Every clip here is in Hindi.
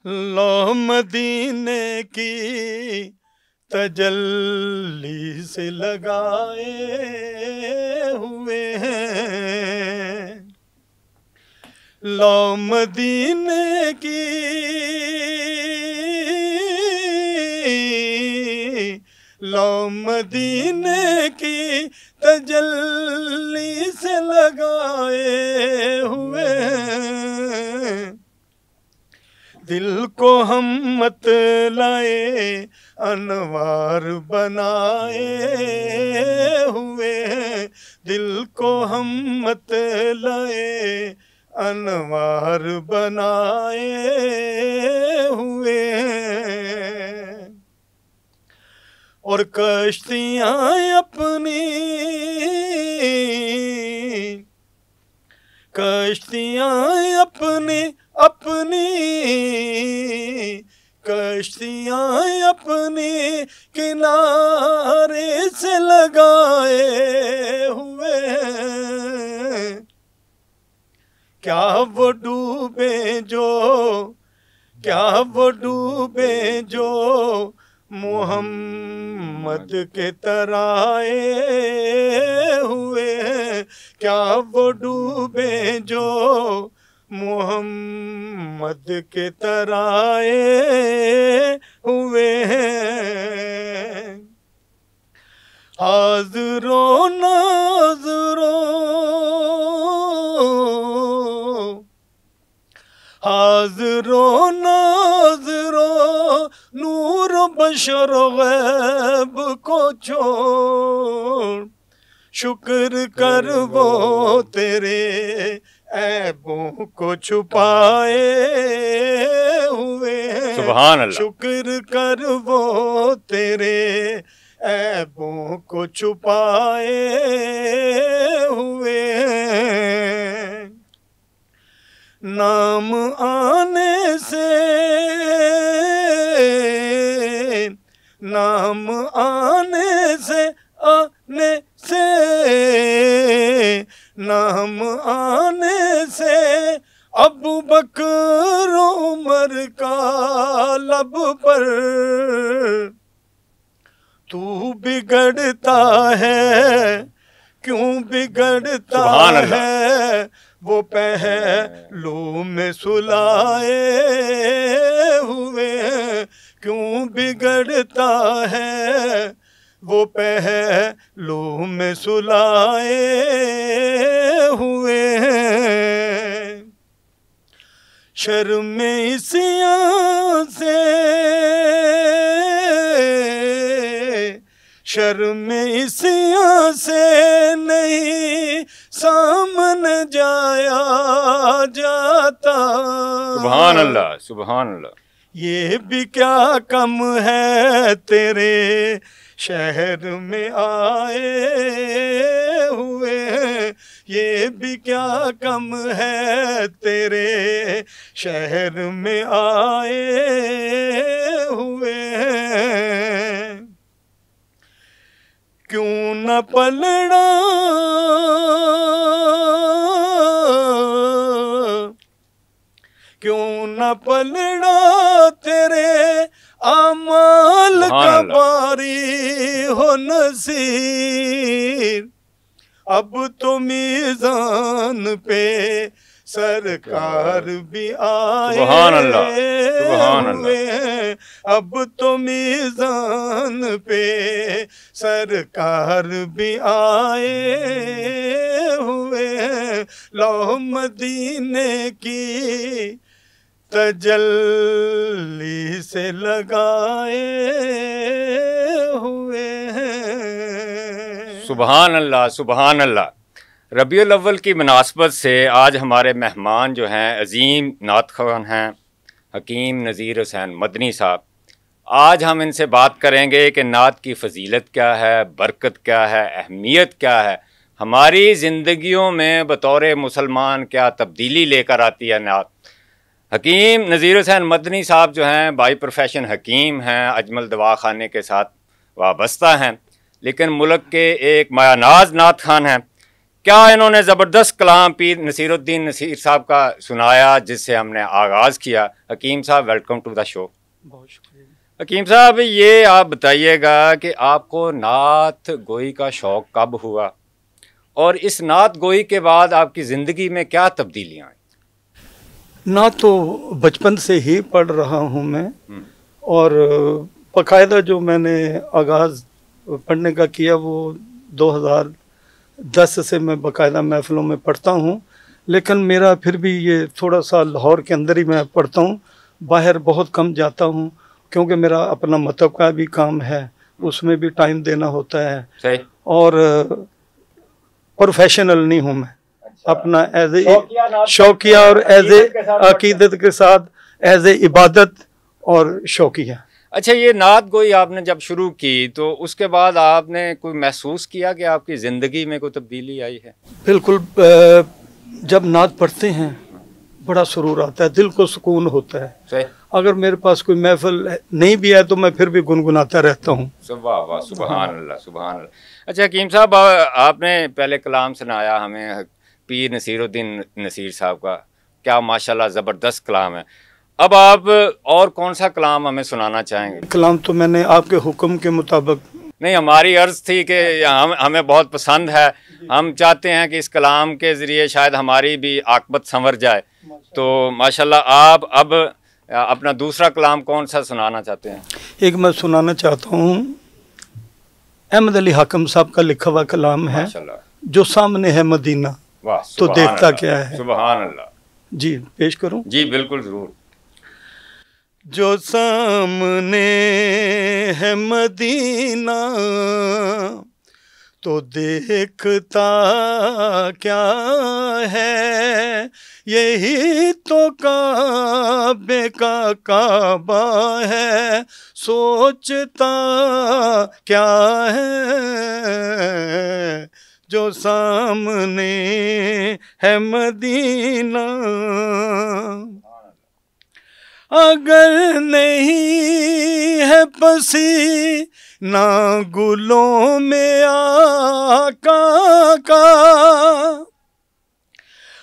लो मदीने की तजल्ली से लगाए हुए हैं, लो मदीने की लो मदीने की तजल्ली से लगाए हुए हैं। दिल को हम मत लाए अनवार बनाए हुए हैं, दिल को हम मत लाए अनवार बनाए हुए हैं। और कश्तियाँ अपनी अपनी कश्तियाँ अपनी किनारे से लगाए हुए हैं। क्या वो डूबे जो मोहम्मद के तराए हुए हैं, क्या वो डूबे जो मोहम्मद के तराए हुए हैं। हाज़िरो नाज़िरो नूर बशर गैब को छोड़, शुक्र कर वो तेरे ऐबों को छुपाए हुए हैं। सुभान अल्लाह। शुक्र कर वो तेरे ऐबों को छुपाए हुए हैं। नाम आने से नाम आने से अबू बकर उमर का लब पर तू बिगड़ता है, क्यों बिगड़ता है, वो पहलू में सुलाए हुए हैं। क्यों बिगड़ता है, वो पहलू में सुलाए हुए हैं। शर्म इसियां से नहीं सामने जाया जाता। सुभान अल्लाह, सुभान अल्लाह। ये भी क्या कम है तेरे शहर में आए हुए हैं, ये भी क्या कम है तेरे शहर में आए हुए हैं। क्यों न पलड़ा तेरे आमाल का बारी हो नसीर। अब तो मीज़ान पे सरकार भी आए हुए हैं, अब तो मीज़ान पे सरकार भी आए हुए हैं। लो मदीने की तजल्ली से लगाए हुए हैं। सुभान अल्लाह, सुभान अल्लाह। रबीउल अव्वल की मुनासबत से आज हमारे मेहमान जो हैं अजीम नात ख़वान हैं हकीम नज़ीर हुसैन मदनी साहब। आज हम इनसे बात करेंगे कि नात की फ़जीलत क्या है, बरकत क्या है, अहमियत क्या है, हमारी ज़िंदगियों में बतौर मुसलमान क्या तब्दीली लेकर आती है नात। हकीम नज़ीर हुसैन मदनी साहब जो हैं बाई प्रोफेशन हकीम हैं, अजमल दवा खाने के साथ वाबस्ता हैं, लेकिन मुल्क के एक मायानाज नात खान हैं। क्या इन्होंने ज़बरदस्त कलाम पीर नसीरुद्दीन नसीर साहब का सुनाया, जिससे हमने आगाज़ किया। हकीम साहब, वेलकम टू द शो। बहुत शुक्रिया। हकीम साहब, ये आप बताइएगा कि आपको नात गोई का शौक़ कब हुआ, और इस नात गोई के बाद आपकी ज़िंदगी में क्या तब्दीलियाँ आई? ना तो बचपन से ही पढ़ रहा हूँ मैं, और बाकायदा जो मैंने आगाज़ पढ़ने का किया वो 2010 से मैं बाकायदा महफ़िलों में पढ़ता हूँ। लेकिन मेरा फिर भी ये थोड़ा सा लाहौर के अंदर ही मैं पढ़ता हूँ, बाहर बहुत कम जाता हूँ, क्योंकि मेरा अपना मतलब का भी काम है, उसमें भी टाइम देना होता है। सही। और प्रोफेशनल नहीं हूँ मैं, अपना एज ए शौकिया और एज ए अकीदत के साथ, एज ए इबादत और शौकिया। अच्छा, ये नात गोई आपने जब शुरू की तो उसके बाद आपने कोई महसूस किया कि आपकी ज़िंदगी में कोई तब्दीली आई है? बिल्कुल। जब नात पढ़ते हैं बड़ा सुरूर आता है, दिल को सुकून होता है। सही। अगर मेरे पास कोई महफिल नहीं भी है तो मैं फिर भी गुनगुनाता रहता हूँ। वाह वाह, सुभान अल्लाह, सुभान अल्लाह। अच्छा हकीम साहब, आपने पहले कलाम सुनाया हमें पीर नसीरुद्दीन नसीर साहब का, क्या माशाल्लाह ज़बरदस्त कलाम है। अब आप और कौन सा कलाम हमें सुनाना चाहेंगे? कलाम तो मैंने आपके हुक्म के मुताबिक नहीं, हमारी अर्ज़ थी कि हमें बहुत पसंद है, हम चाहते हैं कि इस कलाम के ज़रिए शायद हमारी भी आकबत संवर जाए। तो माशाल्लाह, आप अब अपना दूसरा कलाम कौन सा सुनाना चाहते हैं? एक मैं सुनाना चाहता हूँ, अहमद अली हाकिम साहब का लिखा हुआ कलाम है, जो सामने है मदीना तो देखता क्या है। सुभान अल्लाह। जी, पेश करूँ? जी बिल्कुल, ज़रूर। जो सामने है मदीना तो देखता क्या है, यही तो काबे का काबा है, सोचता क्या है। जो सामने है मदीना, अगर नहीं है पसीना गुलों में आका का,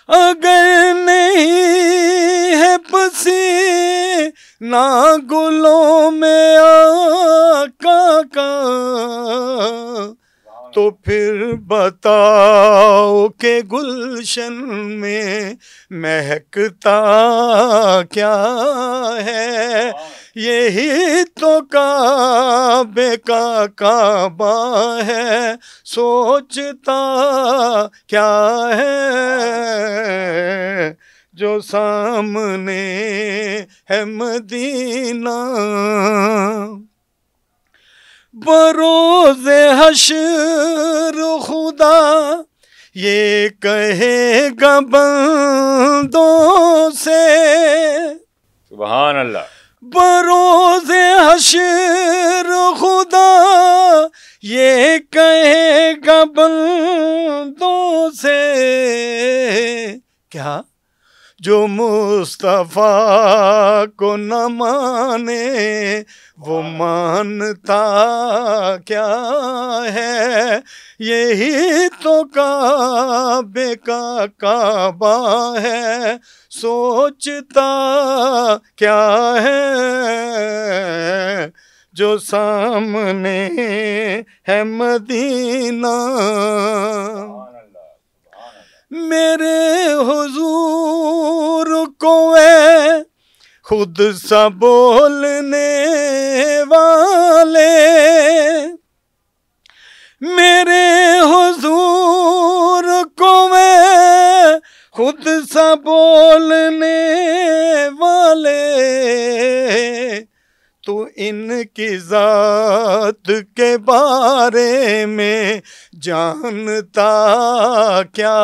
अगर नहीं है पसीना गुलों में आका का, तो फिर बताओ के गुलशन में महकता क्या है, यही तो काबे का काबा है, सोचता क्या है। जो सामने है मदीना, बरोज़े हश्र खुदा ये कहेगा बंदों से, सुभान अल्लाह। बरोज़े हश्र खुदा ये कहेगा बंदों से, क्या जो मुस्तफ़ा को न माने वो मानता क्या है, यही तो काबे का काबा है, सोचता क्या है। जो सामने है मदीना, मेरे हुजूर को वे खुद सा बोलने वाले, मेरे हुजूर को वे खुद सा बोलने वाले, तो इनकी ज़ात के बारे में जानता क्या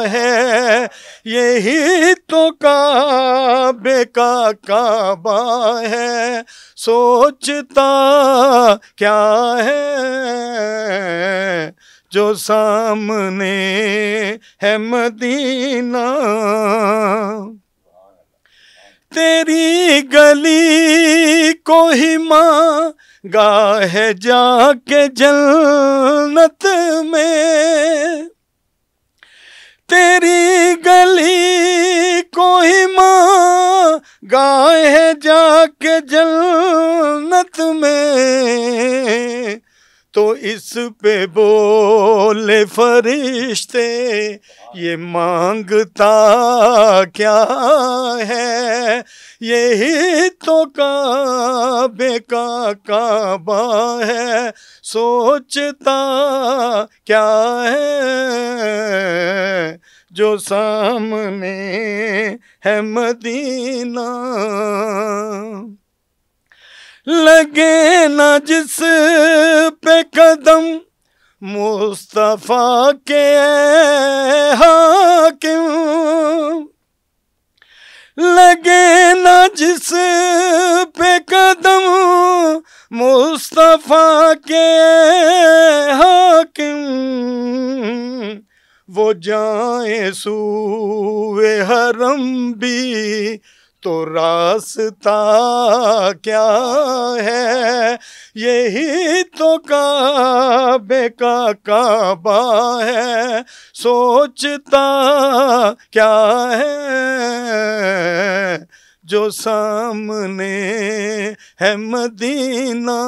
है, यही तो काबे का काबा है, सोचता क्या है। जो सामने है मदीना, तेरी गली को ही मांगा है जाके जन्नत में, तेरी गली को ही माँ गाए है जाके जन्नत में, तो इस पे बोले फरिश्ते ये मांगता क्या है, यही तो काबे का काबा है, सोचता क्या है जो सामने है मदीना। लगे ना जिस पे कदम मुस्तफा के हाकिम, लगे ना जिस पे कदम मुस्तफा के हाकिम, वो जाए सूए हरम भी तो रास्ता क्या है, यही तो काबे का काबा है, सोचता क्या है जो सामने है मदीना,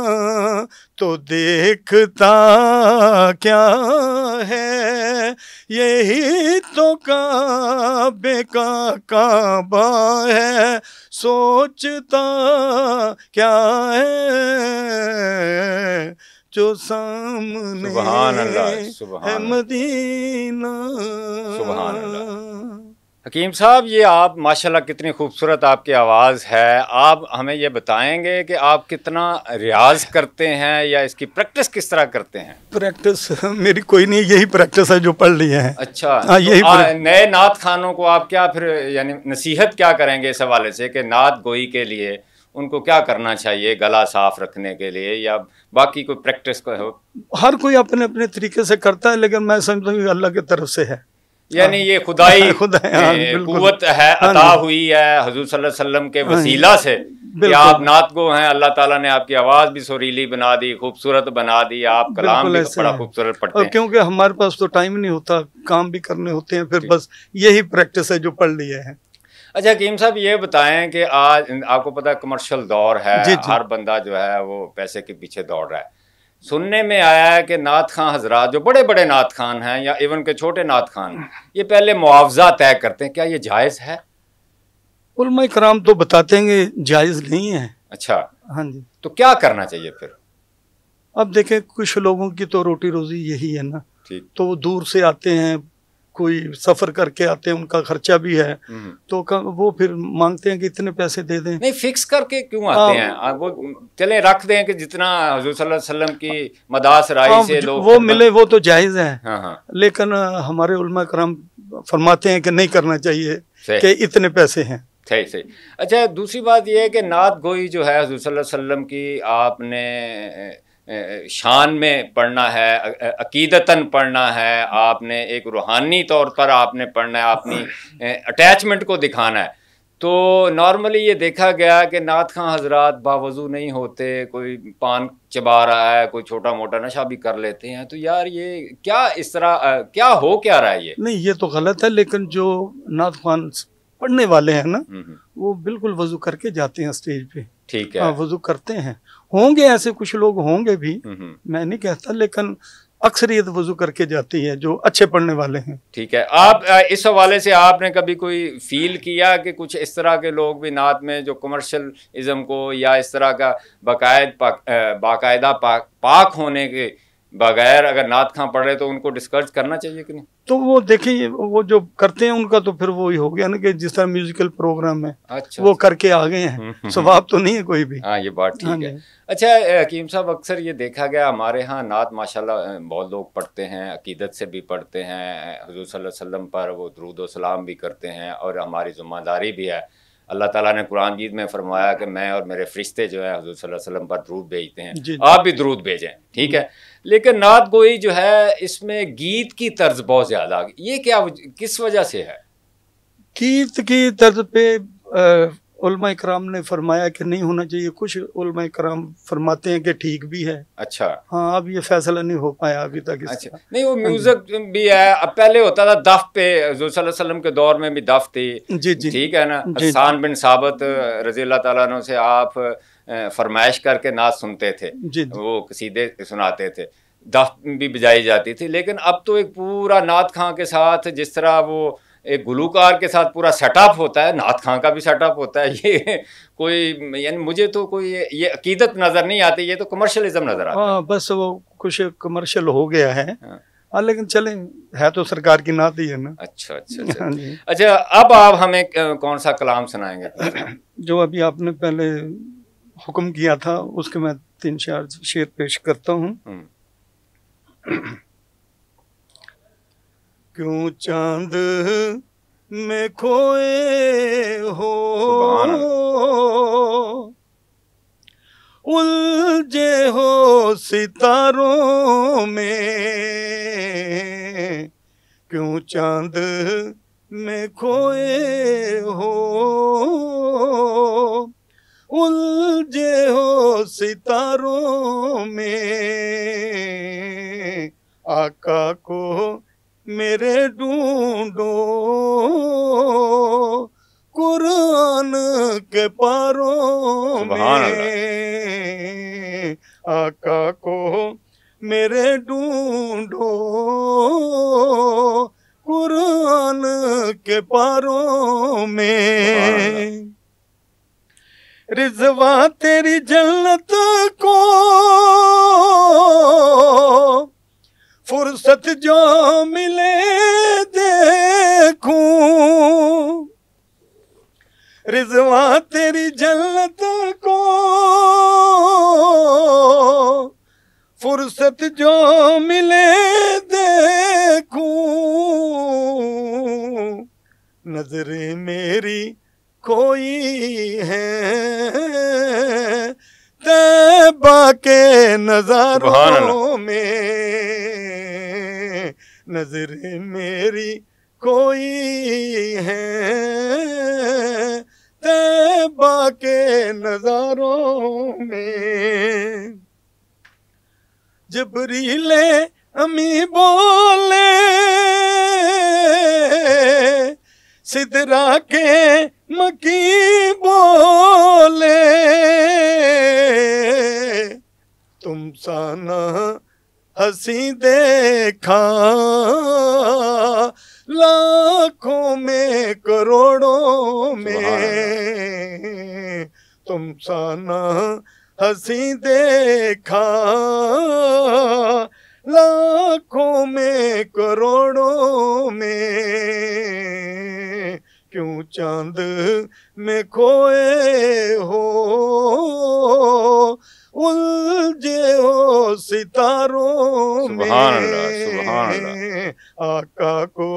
तो देखता क्या है, यही तो काबे का काबा है, सोचता क्या है जो सामने सुभान अल्लाह, सुभान है मदीना। सुभान अल्लाह। हकीम साहब, ये आप माशाल्लाह कितनी खूबसूरत आपकी आवाज़ है। आप हमें ये बताएंगे कि आप कितना रियाज करते हैं या इसकी प्रैक्टिस किस तरह करते हैं? प्रैक्टिस मेरी कोई नहीं, यही प्रैक्टिस है जो पढ़ लिए हैं। अच्छा, यही तो नए नात खानों को आप क्या फिर यानी नसीहत क्या करेंगे इस हवाले से कि नात गोई के लिए उनको क्या करना चाहिए, गला साफ रखने के लिए या बाकी कोई प्रैक्टिस को हो? हर कोई अपने अपने तरीके से करता है, लेकिन मैं समझता हूँ अल्लाह की तरफ से है, यानी ये खुदाई कुव्वत है, अता हुई है हुजूर सल्लल्लाहु अलैहि वसल्लम के वसीला से कि आप नात गो हैं। अल्लाह ताला ने आपकी आवाज़ भी सुरीली बना दी, खूबसूरत बना दी, आप कलाम भी बड़ा खूबसूरत पढ़ते हैं। क्योंकि हमारे पास तो टाइम नहीं होता, काम भी करने होते हैं, फिर बस यही प्रैक्टिस है जो पढ़ लिए हैं। अच्छा हकीम साहब, ये बताएं कि आज आपको पता है कमर्शियल दौर है, हर बंदा जो है वो पैसे के पीछे दौड़ रहा है। सुनने में आया है कि नात खान हजरात जो बड़े बड़े नात खान हैं या इवन के छोटे नात खान, ये पहले मुआवजा तय करते हैं, क्या ये जायज़ है? उलमा कराम तो बताते हैं कि जायज़ नहीं है। अच्छा, हाँ जी, तो क्या करना चाहिए फिर? अब देखें, कुछ लोगों की तो रोटी रोजी यही है ना, ठीक, तो वो दूर से आते हैं, कोई सफर करके आते हैं, उनका खर्चा भी है, तो वो फिर मांगते हैं कि इतने पैसे दे दें। नहीं, फिक्स करके क्यों आते हैं? वो चले रख दें कि जितना हुजूर सल्लल्लाहु अलैहि वसल्लम की मदास राई से लोग वो मिले वो तो जायज़ है। हाँ। लेकिन हमारे उलमा कराम फरमाते हैं कि नहीं करना चाहिए कि इतने पैसे हैं। सही सही। अच्छा, दूसरी बात यह है कि नात गोई जो है हुजूर सल्लल्लाहु अलैहि वसल्लम की आपने शान में पढ़ना है, अकीदतन पढ़ना है, आपने एक रूहानी तौर पर आपने पढ़ना है, अपनी अटैचमेंट को दिखाना है। तो नॉर्मली ये देखा गया कि नात खां हजरात बावजू नहीं होते, कोई पान चबा रहा है, कोई छोटा मोटा नशा भी कर लेते हैं। तो यार ये क्या इस तरह क्या हो क्या रहा है? ये नहीं, ये तो गलत है, लेकिन जो नात खान पढ़ने वाले हैं ना, वो बिल्कुल वजू करके जाते हैं स्टेज पे। ठीक है, वजू करते हैं, होंगे ऐसे कुछ लोग होंगे भी, मैं नहीं कहता, लेकिन अक्सरियत वजू करके जाती है जो अच्छे पढ़ने वाले हैं। ठीक है। आप इस हवाले से आपने कभी कोई फील किया कि कुछ इस तरह के लोग भी नात में जो कमर्शियलिज्म को या इस तरह का बाकायदा पाक होने के बगैर अगर नात खां पढ़ रहे तो उनको डिस्करेज करना चाहिए कि नहीं? तो वो देखिए, वो जो करते हैं उनका तो फिर वो ही हो गया ना कि जिस तरह म्यूजिकल प्रोग्राम में अच्छा, वो करके आ गए हैं, सवाब तो नहीं है कोई भी। हाँ, ये बात ठीक है। अच्छा हकीम साहब, अक्सर ये देखा गया हमारे यहाँ नात माशाल्लाह बहुत लोग पढ़ते हैं, अकीदत से भी पढ़ते हैं, हुजूर सल्लल्लाहु अलैहि वसल्लम पर वो दुरूद व सलाम भी करते हैं और हमारी ज़िम्मेदारी भी है। अल्लाह ताला ने कुरान मजीद में फरमाया कि मैं और मेरे फरिश्ते जो है हुजूर सल्लल्लाहु अलैहि वसल्लम पर दुरूद भेजते हैं, आप भी दुरूद भेजें। ठीक है, लेकिन नात गोई जो है इसमें गीत की तर्ज बहुत ज़्यादा आ गई, ये क्या किस वजह से है? गीत की तर्ज पे उलमा इकराम ने फरमाया कि नहीं होना चाहिए, कुछ उलमा इकराम फरमाते हैं कि ठीक भी है। अच्छा। हाँ, अब ये फैसला नहीं हो पाया अभी तक। अच्छा, नहीं वो म्यूजिक भी है, अब पहले होता था दफ पे, हुज़ूर सल्लल्लाहु अलैहि वसल्लम के दौर में भी दफ थी। जी जी, ठीक है ना। जी, हसन बिन साबित रज़ी अल्लाह ताला अन्हु से आप फरमाइश करके नात सुनते थे, जी, वो कसीदे सुनाते थे, दफ भी बजाई जाती थी। लेकिन अब तो एक पूरा नात खां के साथ, जिस तरह वो एक गुलूकार के साथ पूरा सेटअप होता है, नात खां का भी सेटअप होता है। ये कोई, यानी मुझे तो कोई ये अकीदत नज़र नहीं आती, ये तो कमर्शलिज्म नज़र आता है। हाँ, बस वो कुछ कमर्शियल हो गया है। हाँ। हाँ, लेकिन चले, है तो सरकार की नात ही है ना। अच्छा अच्छा अच्छा। हाँ जी। अच्छा, अब आप हमें कौन सा कलाम सुनाएंगे? जो अभी आपने पहले हुक्म किया था उसके मैं 3-4 शेर पेश करता हूँ। क्यों चांद में खोए हो, उलझे हो सितारों में, क्यों चांद में खोए हो, उलझे हो सितारों में, आका को मेरे ढूंढो कुरान के पारों में, आका को मेरे ढूंढो कुरान के पारों में, रिज़वा तेरी जन्नत को फुर्सत जो मिले देखूं, रिज़वा तेरी जन्नत को फुर्सत जो मिले देखूं, नजरें मेरी खोई है तैबा के नजारों में, नजरें मेरी खोई है तैबा के नजारों में, जबरीले अमी बोले सिदरा के मकी बोले, तुम साना हंसी देखा लाखों में करोड़ों में, तुम साना हंसी देखा लाखों में करोड़ों में, क्यों चांद में खोए हो, उलझे हो सितारों में, आका को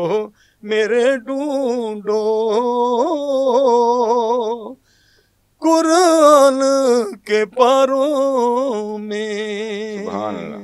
मेरे ढूंढो कुरान के पारों में।